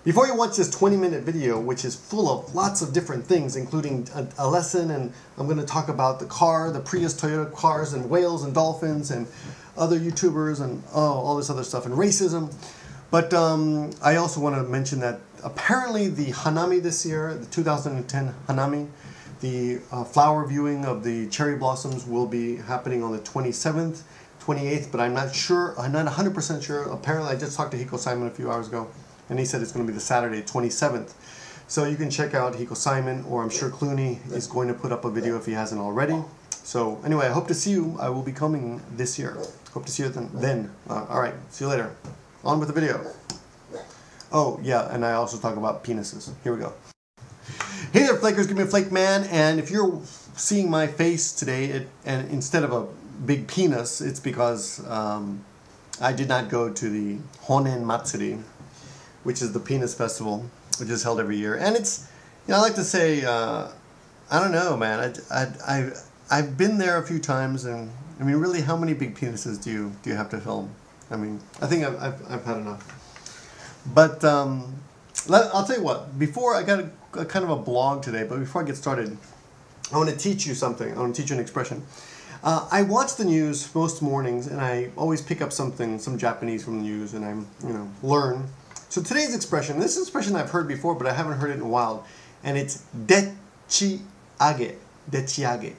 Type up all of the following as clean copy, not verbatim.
Before you watch this 20-minute video, which is full of lots of different things, including a lesson, and I'm going to talk about the Prius Toyota cars, and whales and dolphins, and other YouTubers, and all this other stuff, and racism. But I also want to mention that apparently the Hanami this year, the 2010 Hanami, the flower viewing of the cherry blossoms will be happening on the 27th, 28th, but I'm not sure, I'm not 100% sure. Apparently I just talked to Hiko Simon a few hours ago, and he said it's going to be the Saturday, 27th. So you can check out Hiko Simon, or I'm sure Clooney is going to put up a video if he hasn't already. So anyway, I hope to see you. I will be coming this year. Hope to see you then. Alright, see you later. On with the video. Oh, yeah, and I also talk about penises. Here we go. Hey there, Flakers, give me a flake man, and if you're seeing my face today, and instead of a big penis, it's because I did not go to the Honen Matsuri, which is the penis festival, which is held every year. And it's, you know, I like to say, I don't know, man, I've been there a few times, and I mean, really, how many big penises do you have to film? I mean, I think I've had enough. But I'll tell you what, before I got a kind of a blog today, but before I get started, I want to teach you something. I want to teach you an expression. I watch the news most mornings, and I always pick up something, some Japanese from the news, and I learn. So today's expression, this is an expression I've heard before, but I haven't heard it in a while, and it's dechiage. Dechiage.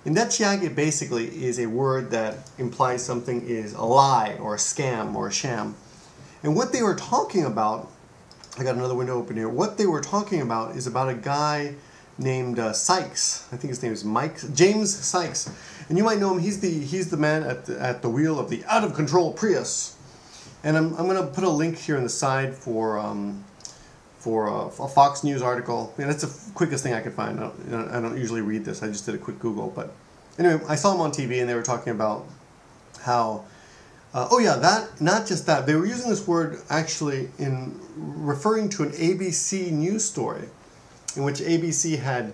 And dechiage basically is a word that implies something is a lie or a scam or a sham. And what they were talking about, I got another window open here. What they were talking about is about a guy named Sykes. I think his name is James Sykes. And you might know him. He's the man at the wheel of the out of control Prius. And I'm going to put a link here on the side for a Fox News article. And that's the quickest thing I could find. I don't usually read this. I just did a quick Google. But anyway, I saw him on TV, and they were talking about how, oh yeah, not just that. They were using this word actually in referring to an ABC news story in which ABC had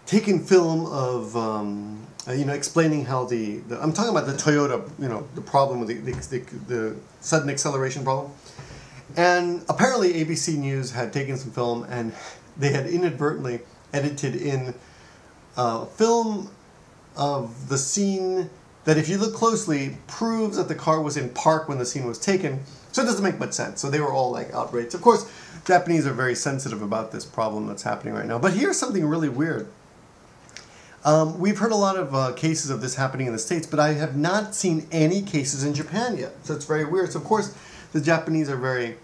taken film of, explaining how I'm talking about the Toyota, the problem with the sudden acceleration problem. And apparently ABC News had taken some film, and they had inadvertently edited in film of the scene that, if you look closely, proves that the car was in park when the scene was taken. So it doesn't make much sense. So they were all like outraged. Of course, Japanese are very sensitive about this problem that's happening right now. But here's something really weird. We've heard a lot of cases of this happening in the States, but I have not seen any cases in Japan yet. So it's very weird. So of course, the Japanese are very,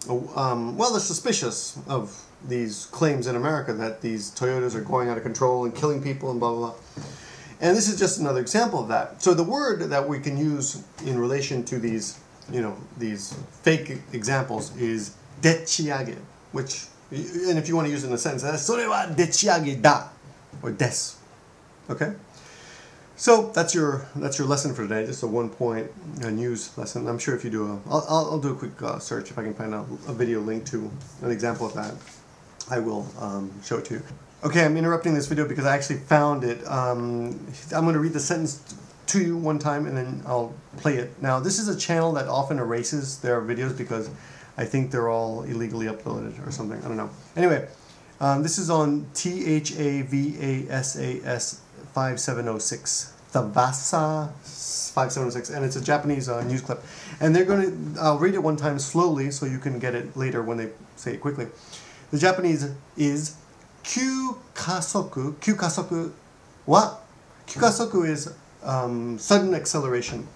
they're suspicious of these claims in America that these Toyotas are going out of control and killing people and blah, blah, blah. And this is just another example of that. So the word that we can use in relation to these, these fake examples is dechiage, which, and if you want to use it in a sentence, that's それはdechiage da, or des. Okay? So that's your lesson for today, just a 1-point news lesson. I'm sure if you do I'll do a quick search if I can find a video link to an example of that. I will show it to you. Okay, I'm interrupting this video because I actually found it. I'm going to read the sentence to you one time, and then I'll play it. Now, this is a channel that often erases their videos because I think they're all illegally uploaded or something. I don't know. Anyway, this is on THAVASAS 5706. Thavasa 5706, and it's a Japanese news clip. And I'll read it one time slowly so you can get it later when they say it quickly. The Japanese is Kyukasoku. Kyukasoku is sudden acceleration.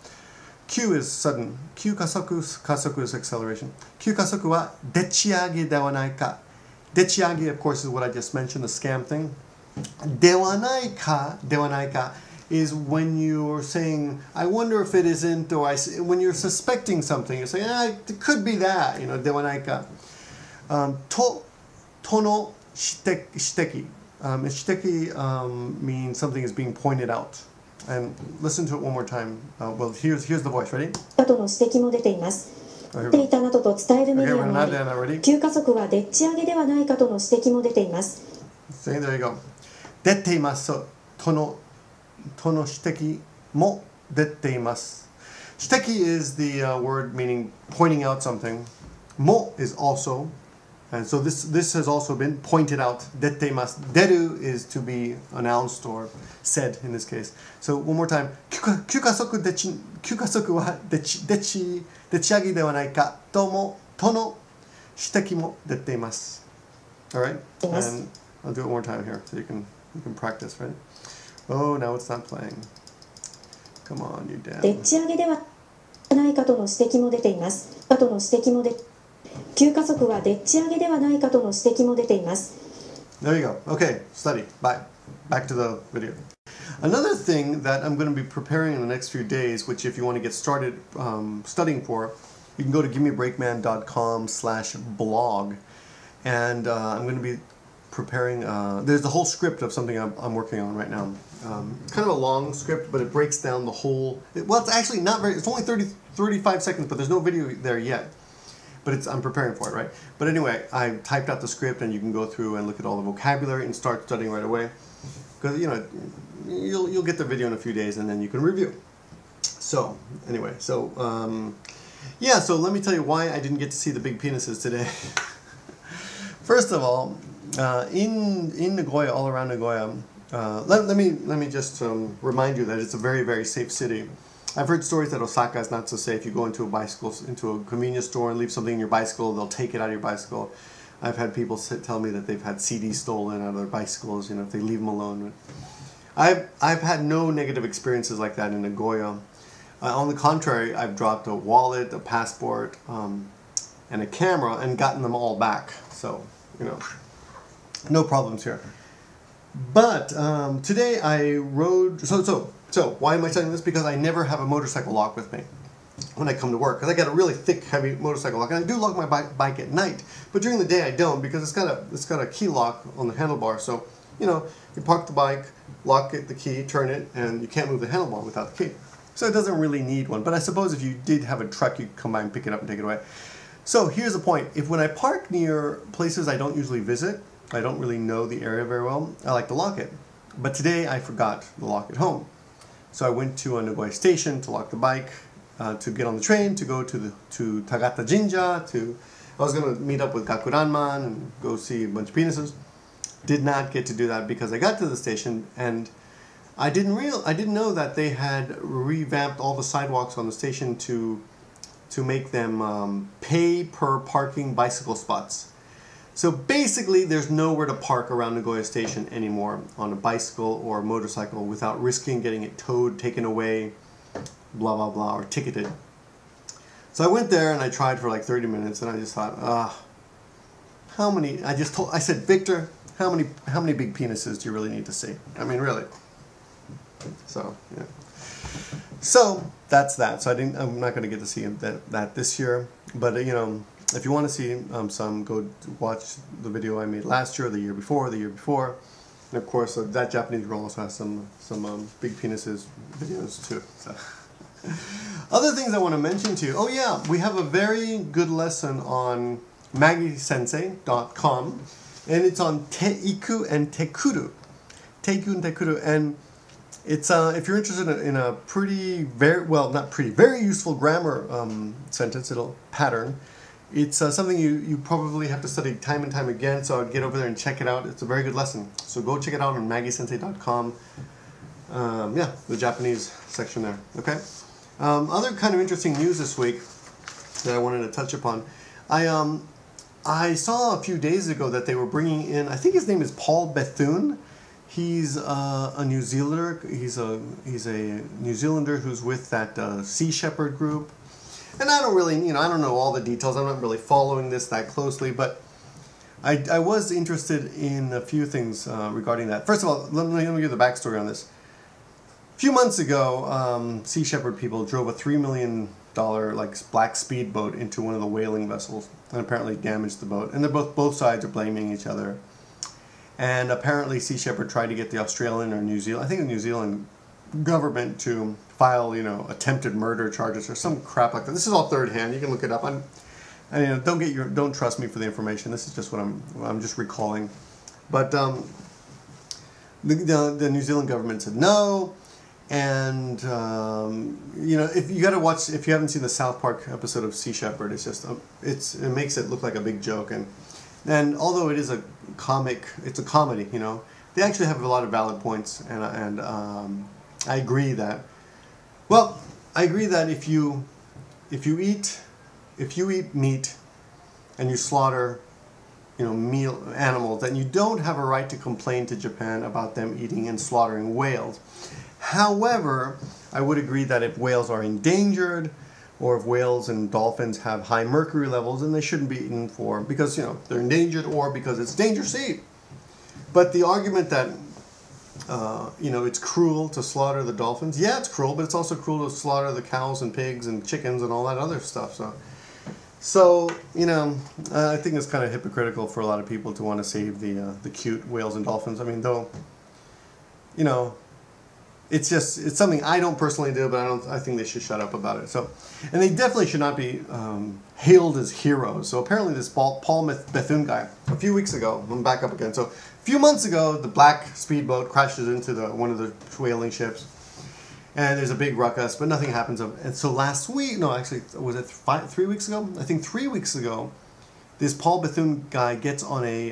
Q is sudden. Kasoku is acceleration. Kyukasoku wa dechiage dewa nai ka. Dechiage, of course, is what I just mentioned, the scam thing. Dewa nai ka is when you're saying, I wonder if it isn't, or when you're suspecting something, you're saying, it could be that, dewa nai ka. Tono shiteki. Shiteki means something is being pointed out. And listen to it one more time. Well, here's the voice. Ready? との指摘も出ています。ていたなどと伝えるメディアもあり、急加速はでっち上げではないかとの指摘も出ています。There you go. 出ています。との指摘も出ています。指摘 is the word meaning pointing out something. Mo is also. And so this has also been pointed out. Detteimasu. Deru is to be announced or said in this case. So one more time. 急加速はでち上げではないかとの指摘も出ています。All right? And I'll do it one more time here so you can practice, right? Oh, now it's not playing. Come on, you damn. でち上げではないかとの指摘も出ています。急加速はでっち上げではないかとの指摘も出ています。There you go. Okay, study. Bye. Back to the video. Another thing that I'm going to be preparing in the next few days, which if you want to get started studying for, you can go to givemebreakman.com/blog. And I'm going to be preparing, there's the whole script of something I'm working on right now. It's kind of a long script, but it breaks down the whole, well, it's actually not very, it's only 35 seconds, but there's no video there yet. But I'm preparing for it, right? But anyway, I typed out the script, and you can go through and look at all the vocabulary and start studying right away. Because, you know, you'll get the video in a few days, and then you can review. So, anyway, so, yeah, so let me tell you why I didn't get to see the big penises today. First of all, in Nagoya, all around Nagoya, let me just remind you that it's a very, very safe city. I've heard stories that Osaka is not so safe. You go into a convenience store and leave something in your bicycle, they'll take it out of your bicycle. I've had people tell me that they've had CDs stolen out of their bicycles, you know, if they leave them alone. I've had no negative experiences like that in Nagoya. On the contrary, I've dropped a wallet, a passport, and a camera and gotten them all back. So, you know, no problems here. But today I rode, so why am I saying this? Because I never have a motorcycle lock with me when I come to work. Because I got a really thick, heavy motorcycle lock. And I do lock my bike at night. But during the day I don't, because it's got a key lock on the handlebar. So, you know, you park the bike, lock it, the key, turn it, and you can't move the handlebar without the key. So it doesn't really need one. But I suppose if you did have a truck, you could come by and pick it up and take it away. So here's the point. When I park near places I don't usually visit, I don't really know the area very well, I like to lock it. But today I forgot to lock it home. So I went to a Nagoya station to lock the bike, to get on the train, to go to Tagata Jinja, I was going to meet up with Gakuranman and go see a bunch of penises. Did not get to do that because I got to the station and I didn't know that they had revamped all the sidewalks on the station to make them pay per parking bicycle spots. So basically, there's nowhere to park around Nagoya Station anymore on a bicycle or a motorcycle without risking getting it towed, taken away, blah, blah, blah, or ticketed. So I went there and I tried for like 30 minutes and I just thought, how many, I said, Victor, how many big penises do you really need to see? I mean, really. So, yeah. So, that's that. So I'm not going to get to see that this year, but you know, if you want to see some, go watch the video I made last year, the year before, and of course that Japanese girl also has some big penises videos too. So. Other things I want to mention to you. Oh yeah, we have a very good lesson on magisensei.com, and it's on teiku and tekuru. Teiku and tekuru, and it's if you're interested in a very useful grammar sentence, pattern. It's something you probably have to study time and time again, so I'd get over there and check it out. It's a very good lesson. So go check it out on magisensei.com. Yeah, the Japanese section there. Okay. Other kind of interesting news this week that I wanted to touch upon. I saw a few days ago that they were bringing in, I think his name is Paul Bethune. He's a New Zealander. He's a New Zealander who's with that Sea Shepherd group. And I don't really, I don't know all the details. I'm not really following this that closely, but I was interested in a few things regarding that. First of all, let me give the backstory on this. A few months ago, Sea Shepherd people drove a $3 million black speedboat into one of the whaling vessels and apparently damaged the boat. And both sides are blaming each other. And apparently Sea Shepherd tried to get the Australian or New Zealand, I think the New Zealand government to file, attempted murder charges or some crap like that. This is all third hand. You can look it up. Don't trust me for the information. This is just what I'm just recalling. But the New Zealand government said no, and if you haven't seen the South Park episode of Sea Shepherd, it's just it makes it look like a big joke, and And although it is a comic, it's a comedy, you know, they actually have a lot of valid points, and I agree that, well, I agree that if you eat meat and you slaughter, you know, animals, then you don't have a right to complain to Japan about them eating and slaughtering whales. However, I would agree that if whales are endangered, or if whales and dolphins have high mercury levels, then they shouldn't be eaten because, you know, they're endangered or because it's dangerous to eat. But the argument that, you know, it's cruel to slaughter the dolphins, yeah, it's cruel, but it's also cruel to slaughter the cows and pigs and chickens and all that other stuff. So you know, I think it's kind of hypocritical for a lot of people to want to save the cute whales and dolphins. I mean, though, you know, it's something I don't personally do, but I think they should shut up about it. So, and they definitely should not be hailed as heroes. So apparently this Paul Bethune guy, a few weeks ago, I'm back up again. So a few months ago, the black speedboat crashes into one of the whaling ships, and there's a big ruckus, but nothing happens. And so last week, no, actually, was it 3 weeks ago? I think 3 weeks ago, this Paul Bethune guy gets on a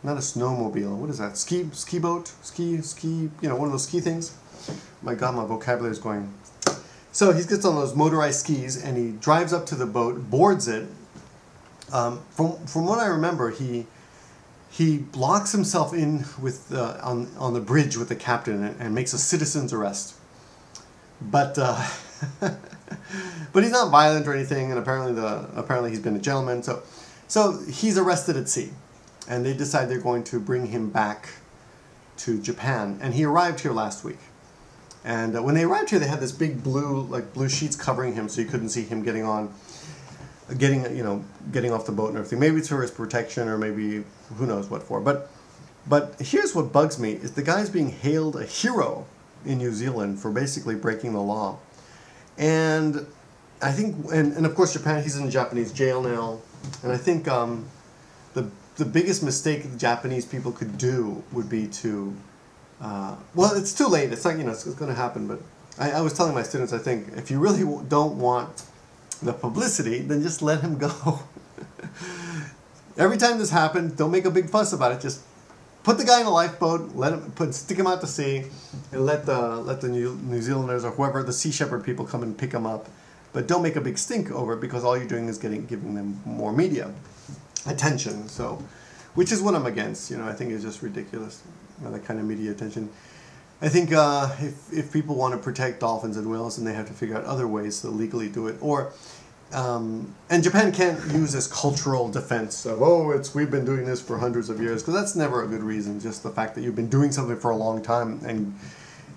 not a snowmobile. What is that? Ski boat? Ski, you know, one of those ski things. My God, my vocabulary is going. So he gets on those motorized skis and he drives up to the boat, boards it. From what I remember, he locks himself in with on the bridge with the captain and makes a citizen's arrest. But but he's not violent or anything, and apparently he's been a gentleman. So he's arrested at sea. And they decide they're going to bring him back to Japan. And he arrived here last week. And when they arrived here, they had this big blue sheets covering him, so you couldn't see him getting off the boat and everything. Maybe it's for his protection, or maybe who knows what for. But here's what bugs me: is the guy's being hailed a hero in New Zealand for basically breaking the law. And I think, and of course Japan, he's in a Japanese jail now. And I think the biggest mistake the Japanese people could do would be to, well, it's too late. It's not, you know, it's going to happen. But I was telling my students, I think, if you really don't want the publicity, then just let him go. Every time this happens, don't make a big fuss about it. Just put the guy in a lifeboat, stick him out to sea, and let the New Zealanders or whoever, the Sea Shepherd people, come and pick him up. But don't make a big stink over it, because all you're doing is giving them more media attention. So, which is what I'm against. You know, I think it's just ridiculous, that kind of media attention. I think if people want to protect dolphins and whales, then they have to figure out other ways to legally do it. Or and Japan can't use this cultural defense of, we've been doing this for hundreds of years, because that's never a good reason. Just the fact that you've been doing something for a long time, and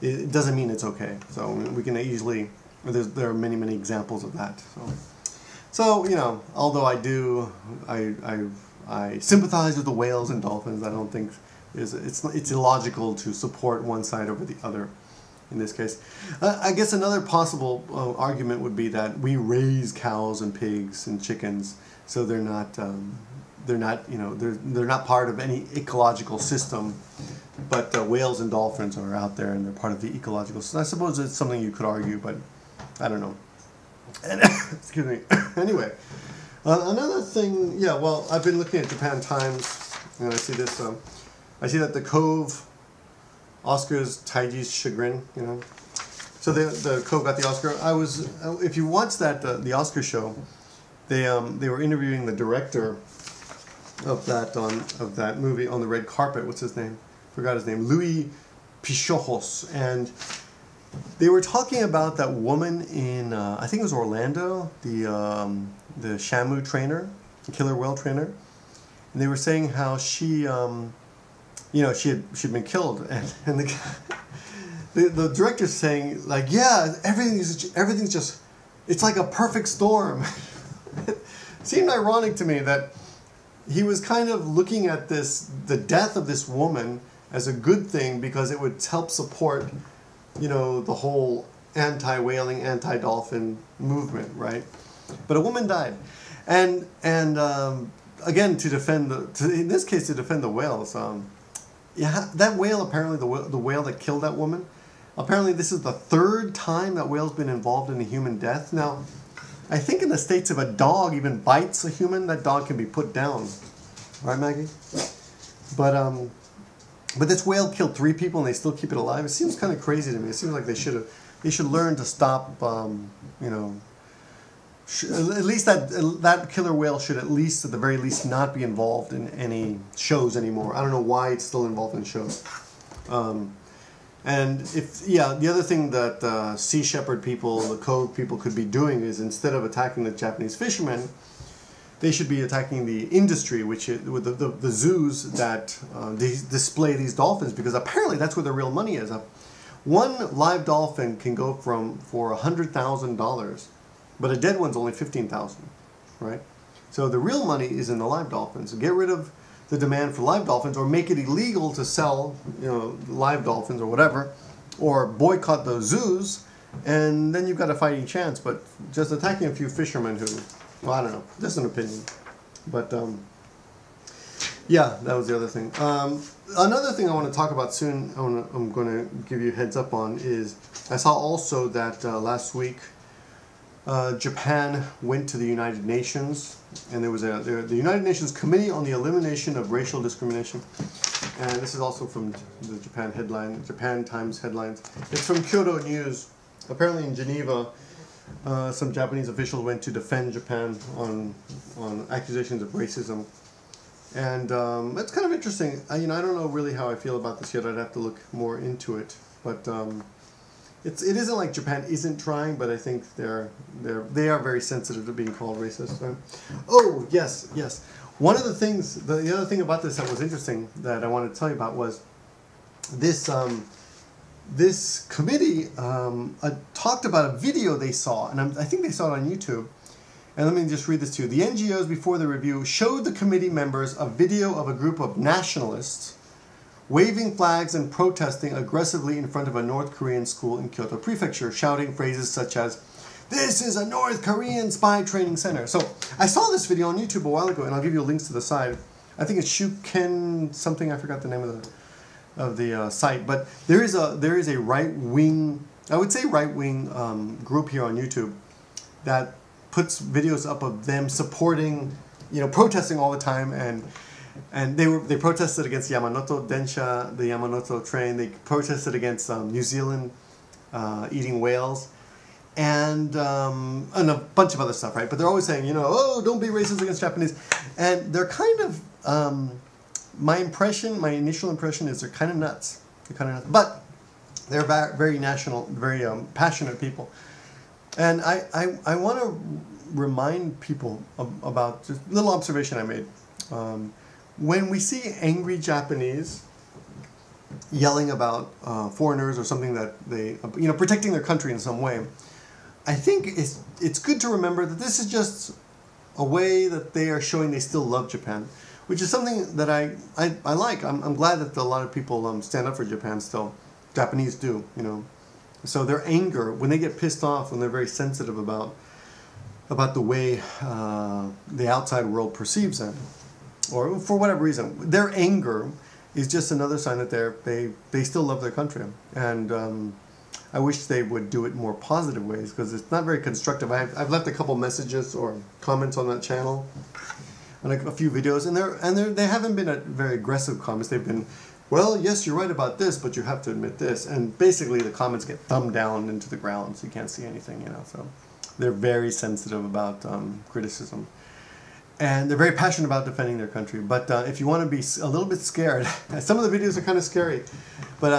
it doesn't mean it's okay. So we can easily, there are many examples of that. So you know, although I sympathize with the whales and dolphins, I don't think it's illogical to support one side over the other in this case. I guess another possible argument would be that we raise cows and pigs and chickens, so they're not part of any ecological system, but whales and dolphins are out there and they're part of the ecological system. I suppose it's something you could argue, but I don't know. Excuse me. Anyway, another thing, yeah, well, I've been looking at Japan Times, and I see this, I see that the Cove Oscar's Taiji's chagrin, you know. So the Cove got the Oscar. If you watch that, the Oscar show, they were interviewing the director of that movie on the red carpet. What's his name? Forgot his name. Louis Pichojos. And they were talking about that woman in, I think it was Orlando, the Shamu trainer, the killer whale trainer. And they were saying how she, she'd been killed, and the director's saying, like, yeah, everything's just, it's like a perfect storm. It seemed ironic to me that he was kind of looking at the death of this woman as a good thing, because it would help support, you know, the whole anti-whaling, anti-dolphin movement, right? But a woman died, and again, in this case, to defend the whales. Yeah, that whale, apparently the whale that killed that woman, apparently this is the third time that whale's been involved in a human death. Now, I think in the States, if a dog even bites a human, that dog can be put down. Right, Maggie? But this whale killed 3 people and they still keep it alive. It seems kind of crazy to me. It seems like they should learn to stop. You know, at least that killer whale should at the very least not be involved in any shows anymore. I don't know why it's still involved in shows. And the other thing that Sea Shepherd people, the Cove people could be doing is instead of attacking the Japanese fishermen, they should be attacking the industry, with the zoos that display these dolphins, because apparently that's where the real money is. One live dolphin can go for $100,000, but a dead one's only $15,000, right? So the real money is in the live dolphins. So get rid of the demand for live dolphins, or make it illegal to sell, live dolphins or whatever, or boycott those zoos, and then you've got a fighting chance. But just attacking a few fishermen who, well, I don't know, just an opinion. But yeah, that was the other thing. Another thing I want to talk about soon, I'm going to give you a heads up on, is I saw also that last week Japan went to the United Nations, and there was the United Nations Committee on the Elimination of Racial Discrimination. And this is also from the Japan Times headlines. It's from Kyodo News. Apparently in Geneva, some Japanese officials went to defend Japan on accusations of racism. And it's kind of interesting. I don't know really how I feel about this yet. I'd have to look more into it. But it isn't like Japan isn't trying, but I think they are very sensitive to being called racist. Right? Oh yes. One of the things, the other thing about this that was interesting that I wanted to tell you about was this. This committee talked about a video they saw, and I think they saw it on YouTube. And let me just read this to you. The NGOs, before the review, showed the committee members a video of a group of nationalists waving flags and protesting aggressively in front of a North Korean school in Kyoto Prefecture, shouting phrases such as, "This is a North Korean spy training center." So I saw this video on YouTube a while ago, and I'll give you links to the side. I think it's Shuken something, I forgot the name of the site, but there is a right-wing, I would say right-wing group here on YouTube that puts videos up of them supporting, protesting all the time, and they protested against Yamanote Densha, the Yamanote train. They protested against New Zealand eating whales, and a bunch of other stuff, right? But they're always saying, oh, don't be racist against Japanese, and they're kind of my initial impression is they're kind of nuts. But they're very national, very passionate people. And I want to remind people about just a little observation I made. When we see angry Japanese yelling about foreigners or something that they, protecting their country in some way, I think it's good to remember that this is just a way that they are showing they still love Japan, which is something that I like. I'm glad that a lot of people stand up for Japan still. Japanese do, So their anger, when they get pissed off, when they're very sensitive about the way the outside world perceives them, or for whatever reason, their anger is just another sign that they still love their country. And I wish they would do it in more positive ways, because it's not very constructive. I've left a couple messages or comments on that channel, on a few videos, and they haven't been very aggressive comments. They've been, well, yes, you're right about this, but you have to admit this. And basically the comments get thumbed down into the ground, so you can't see anything, So they're very sensitive about criticism. And they're very passionate about defending their country. But if you want to be a little bit scared, some of the videos are kind of scary. But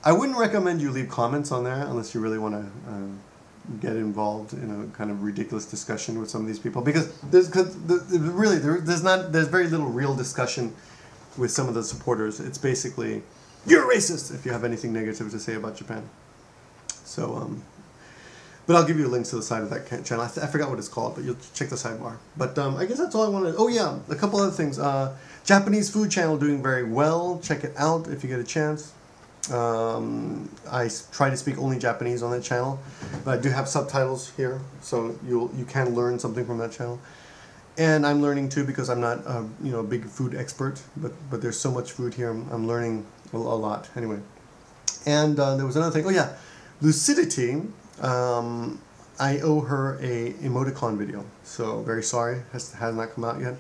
I wouldn't recommend you leave comments on there unless you really want to get involved in a kind of ridiculous discussion with some of these people. Because there's very little real discussion with some of the supporters. It's basically, you're racist if you have anything negative to say about Japan. So, but I'll give you links to the side of that channel. I forgot what it's called, but you'll check the sidebar. But I guess that's all I wanted. Oh yeah, a couple other things. Japanese food channel doing very well. Check it out if you get a chance. I try to speak only Japanese on that channel, but I do have subtitles here, so you can learn something from that channel. And I'm learning too, because I'm not a big food expert, but there's so much food here. I'm learning a lot anyway. And there was another thing. Oh yeah, Lucidity. I owe her a emoticon video, so very sorry, has not come out yet.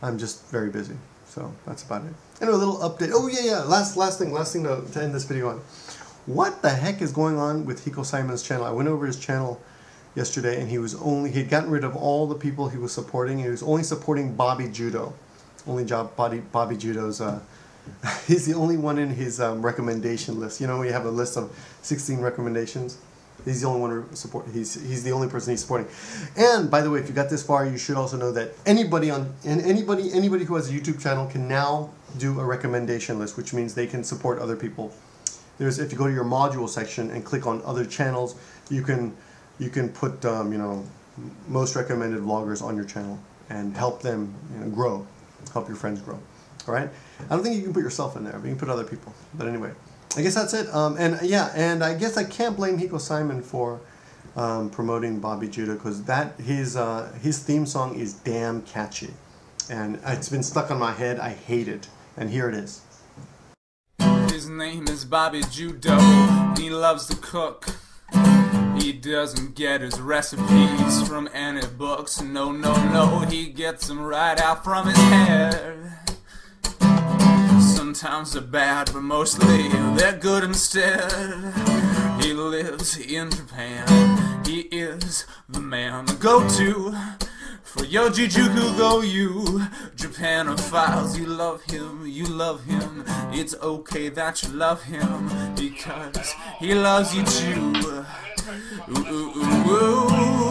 I'm just very busy. So that's about it. And a little update. Oh yeah. Last thing to end this video on. What the heck is going on with Hiko Simon's channel? I went over his channel yesterday, and he'd gotten rid of all the people he was supporting. He was only supporting Bobby Judo. Bobby Judo's. He's the only one in his recommendation list. You know, we have a list of 16 recommendations. He's the only one to support. He's the only person he's supporting. And by the way, if you got this far, you should also know that anybody who has a YouTube channel can now do a recommendation list, which means they can support other people. If you go to your module section and click on other channels, you can put you know, most recommended vloggers on your channel and help them, you know, grow, help your friends grow. All right. I don't think you can put yourself in there, but you can put other people. But anyway, I guess that's it. And yeah, and I guess I can't blame Hiko Simon for promoting Bobby Judo, because his theme song is damn catchy, and it's been stuck on my head. I hate it, and here it is. His name is Bobby Judo. He loves to cook. He doesn't get his recipes from any books. No, no, no. He gets them right out from his head. Sometimes they're bad, but mostly they're good instead. He lives in Japan. He is the man to go to for your Jijuku go you. Japanophiles, you love him, you love him. It's okay that you love him, because he loves you too. Ooh, ooh, ooh, ooh, ooh.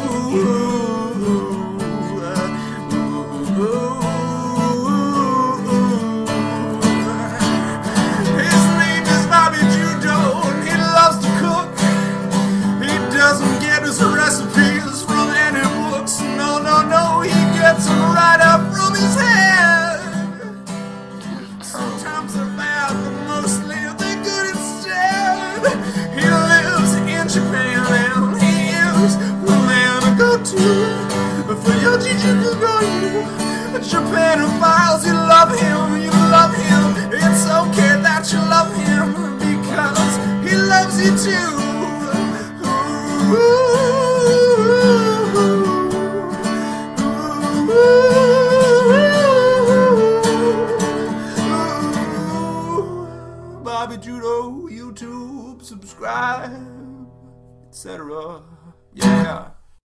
Recipes from any books. No, no, no, he gets them right up from his head. Sometimes they're bad, but mostly they're good instead. He lives in Japan, and he is the man to go to for your Jijuku go you. Japanophiles, you love him, you love him. It's okay that you love him, because he loves you too. Ooh. Bobby Judo, YouTube, subscribe, etc. Yeah.